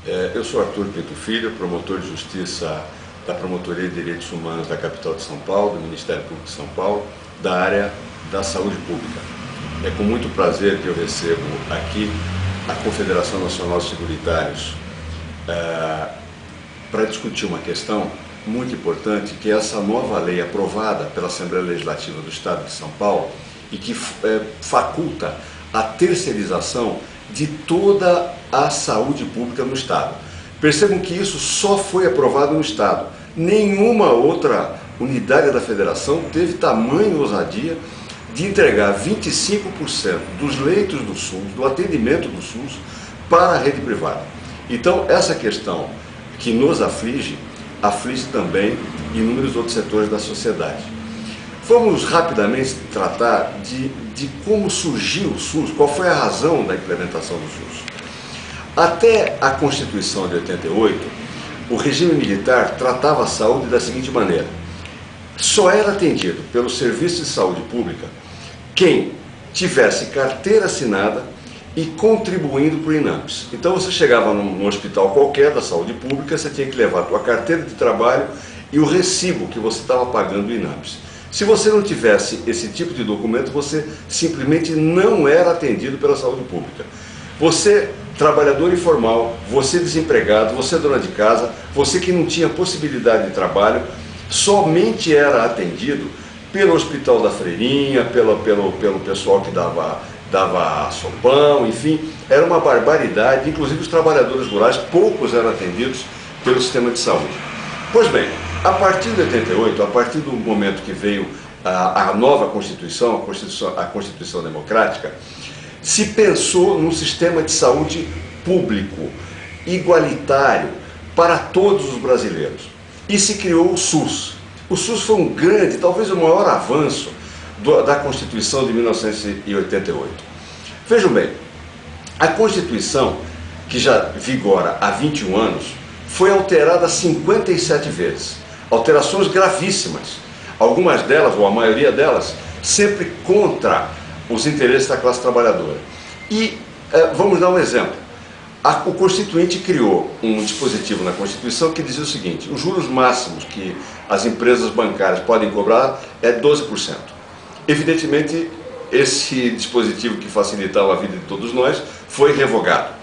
Eu sou Arthur Pinto Filho, promotor de justiça da Promotoria de Direitos Humanos da capital de São Paulo, do Ministério Público de São Paulo, da área da saúde pública. É com muito prazer que eu recebo aqui a Confederação Nacional de Seguritários para discutir uma questão muito importante, que é essa nova lei aprovada pela Assembleia Legislativa do Estado de São Paulo e que faculta a terceirização de toda a saúde pública no Estado. Percebam que isso só foi aprovado no Estado. Nenhuma outra unidade da Federação teve tamanha ousadia de entregar 25% dos leitos do SUS, do atendimento do SUS, para a rede privada. Então, essa questão que nos aflige também inúmeros outros setores da sociedade. Vamos rapidamente tratar de como surgiu o SUS, qual foi a razão da implementação do SUS. Até a Constituição de 88, o regime militar tratava a saúde da seguinte maneira: só era atendido pelo Serviço de Saúde Pública quem tivesse carteira assinada e contribuindo para o INAMPS. Então você chegava num hospital qualquer da saúde pública, você tinha que levar a tua carteira de trabalho e o recibo que você estava pagando o INAMPS. Se você não tivesse esse tipo de documento, você simplesmente não era atendido pela saúde pública. Você, trabalhador informal, você desempregado, você dona de casa, você que não tinha possibilidade de trabalho, somente era atendido pelo Hospital da Freirinha, pelo pessoal que dava sopão, enfim, era uma barbaridade. Inclusive os trabalhadores rurais, poucos eram atendidos pelo sistema de saúde. Pois bem, a partir de 88, a partir do momento que veio a nova Constituição, a Constituição Democrática, se pensou num sistema de saúde público, igualitário, para todos os brasileiros. E se criou o SUS. O SUS foi um grande, talvez o maior avanço da Constituição de 1988. Vejam bem, a Constituição, que já vigora há 21 anos, foi alterada 57 vezes. Alterações gravíssimas, algumas delas, ou a maioria delas, sempre contra os interesses da classe trabalhadora. E vamos dar um exemplo. O Constituinte criou um dispositivo na Constituição que dizia o seguinte: os juros máximos que as empresas bancárias podem cobrar é 12%. Evidentemente, esse dispositivo que facilitava a vida de todos nós foi revogado.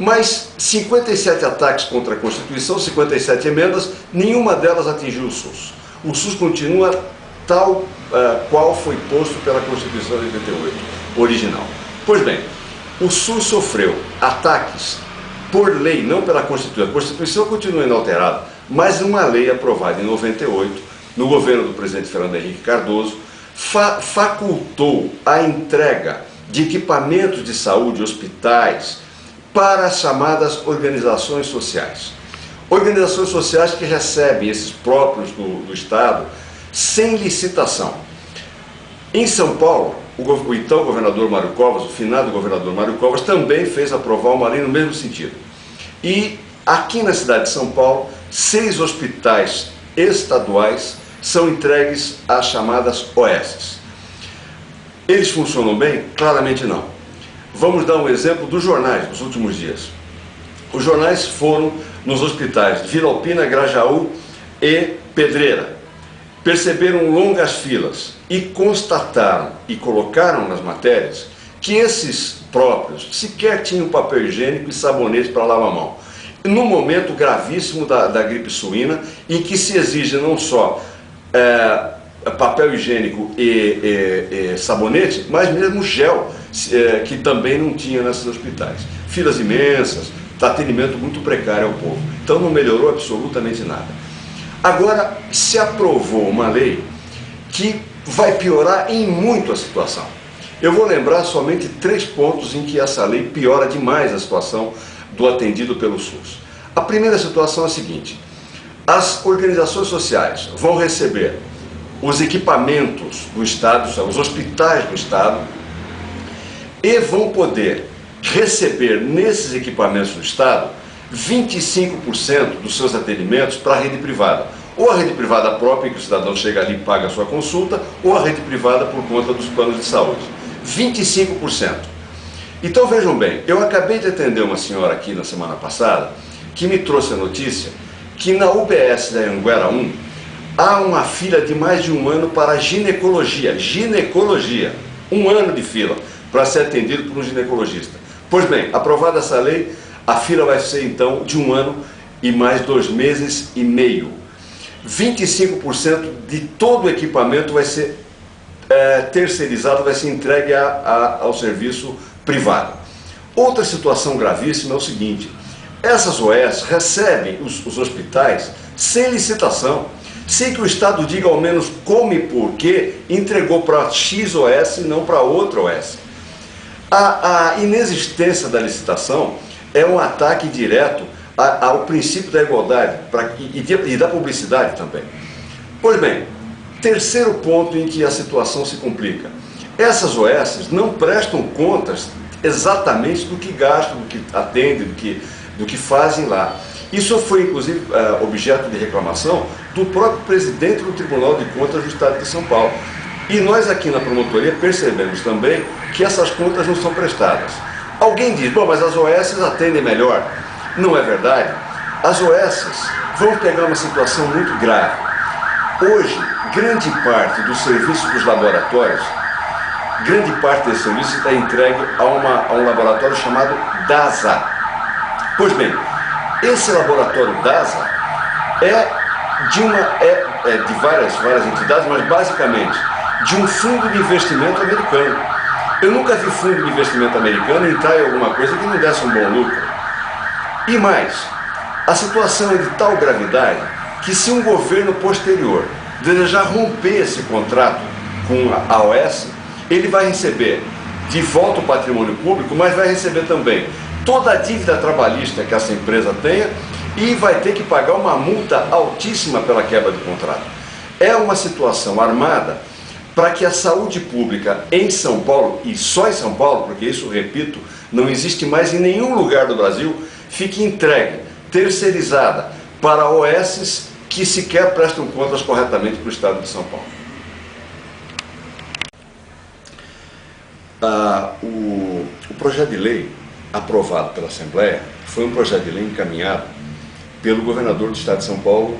Mas 57 ataques contra a Constituição, 57 emendas, nenhuma delas atingiu o SUS. O SUS continua tal qual foi posto pela Constituição de 88, original. Pois bem, o SUS sofreu ataques por lei, não pela Constituição. A Constituição continua inalterada, mas uma lei aprovada em 98, no governo do presidente Fernando Henrique Cardoso, facultou a entrega de equipamentos de saúde, hospitais, para as chamadas organizações sociais. Organizações sociais que recebem esses próprios do Estado sem licitação. Em São Paulo, o então governador Mário Covas, o finado governador Mário Covas, também fez aprovar uma lei no mesmo sentido. E aqui na cidade de São Paulo, 6 hospitais estaduais são entregues às chamadas OS. Eles funcionam bem? Claramente não. Vamos dar um exemplo dos jornais dos últimos dias. Os jornais foram nos hospitais de Vila Alpina, Grajaú e Pedreira. Perceberam longas filas e constataram e colocaram nas matérias que esses próprios sequer tinham papel higiênico e sabonete para lavar a mão. Num momento gravíssimo da gripe suína, em que se exige não só papel higiênico e sabonete, mas mesmo gel, que também não tinha nesses hospitais. Filas imensas, atendimento muito precário ao povo. Então não melhorou absolutamente nada. Agora se aprovou uma lei que vai piorar em muito a situação. Eu vou lembrar somente 3 pontos em que essa lei piora demais a situação do atendido pelo SUS. A primeira situação é a seguinte: as organizações sociais vão receber os equipamentos do Estado, os hospitais do Estado, e vão poder receber nesses equipamentos do Estado 25% dos seus atendimentos para a rede privada. Ou a rede privada própria, que o cidadão chega ali e paga a sua consulta, ou a rede privada por conta dos planos de saúde. 25%. Então vejam bem, eu acabei de atender uma senhora aqui na semana passada que me trouxe a notícia que na UBS da Anhanguera 1 há uma fila de mais de um ano para ginecologia. Ginecologia. 1 ano de fila para ser atendido por um ginecologista. Pois bem, aprovada essa lei, a fila vai ser então de 1 ano e mais 2 meses e meio. 25% de todo o equipamento vai ser terceirizado, vai ser entregue ao serviço privado. Outra situação gravíssima é o seguinte: essas OS recebem os hospitais sem licitação, sem que o Estado diga ao menos como e por que entregou para X OS e não para outra OS. A inexistência da licitação é um ataque direto ao princípio da igualdade e da publicidade também. Pois bem, terceiro ponto em que a situação se complica: essas OS não prestam contas exatamente do que gastam, do que atendem, do que fazem lá. Isso foi inclusive objeto de reclamação do próprio presidente do Tribunal de Contas do Estado de São Paulo. E nós aqui na promotoria percebemos também que essas contas não são prestadas. Alguém diz: bom, mas as OS atendem melhor. Não é verdade. As OS vão pegar uma situação muito grave. Hoje, grande parte do serviço dos laboratórios, grande parte desse serviço está entregue a um laboratório chamado DASA. Pois bem, esse laboratório DASA é de várias entidades, mas basicamente de um fundo de investimento americano. Eu nunca vi fundo de investimento americano entrar em alguma coisa que não desse um bom lucro. E mais, a situação é de tal gravidade que se um governo posterior desejar romper esse contrato com a OS, ele vai receber de volta o patrimônio público, mas vai receber também toda a dívida trabalhista que essa empresa tenha e vai ter que pagar uma multa altíssima pela quebra de contrato. É uma situação armada para que a saúde pública em São Paulo, e só em São Paulo, porque isso, repito, não existe mais em nenhum lugar do Brasil, fique entregue, terceirizada, para OS que sequer prestam contas corretamente para o Estado de São Paulo. O projeto de lei aprovado pela Assembleia foi um projeto de lei encaminhado pelo governador do Estado de São Paulo,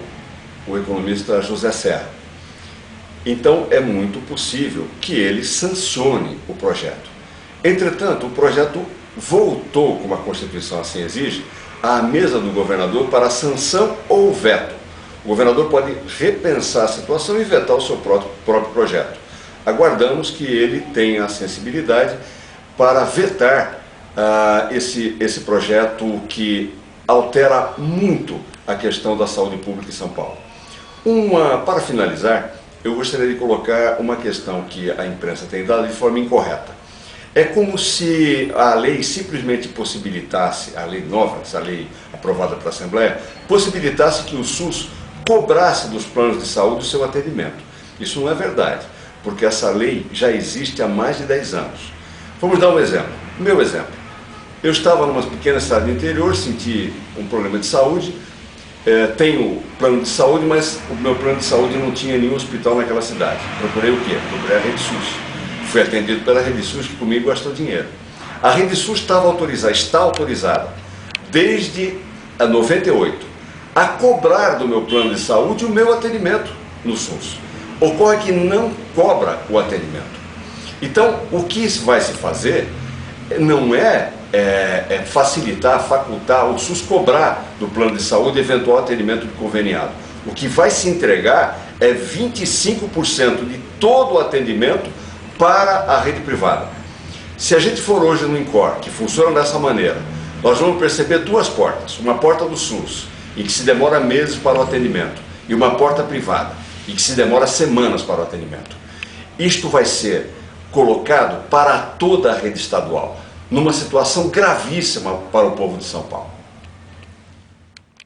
o economista José Serra. Então é muito possível que ele sancione o projeto. Entretanto, o projeto voltou, como a Constituição assim exige, à mesa do governador para sanção ou veto. O governador pode repensar a situação e vetar o seu próprio projeto. Aguardamos que ele tenha a sensibilidade para vetar esse projeto que altera muito a questão da saúde pública em São Paulo. Para finalizar, eu gostaria de colocar uma questão que a imprensa tem dado de forma incorreta. É como se a lei simplesmente possibilitasse, a lei nova, essa lei aprovada pela Assembleia, possibilitasse que o SUS cobrasse dos planos de saúde o seu atendimento. Isso não é verdade, porque essa lei já existe há mais de 10 anos. Vamos dar um exemplo. Meu exemplo. Eu estava numa pequena cidade do interior, senti um problema de saúde, tenho plano de saúde, mas o meu plano de saúde não tinha nenhum hospital naquela cidade. Procurei o quê? Procurei a Rede SUS. Fui atendido pela Rede SUS, que comigo gastou dinheiro. A Rede SUS está autorizada desde 98 a cobrar do meu plano de saúde o meu atendimento no SUS. Ocorre que não cobra o atendimento. Então, o que vai se fazer não é facilitar, facultar o SUS cobrar do plano de saúde eventual atendimento conveniado. O que vai se entregar é 25% de todo o atendimento para a rede privada. Se a gente for hoje no INCOR, que funciona dessa maneira, nós vamos perceber duas portas. Uma porta do SUS, em que se demora meses para o atendimento, e uma porta privada, em que se demora semanas para o atendimento. Isto vai ser colocado para toda a rede estadual, numa situação gravíssima para o povo de São Paulo.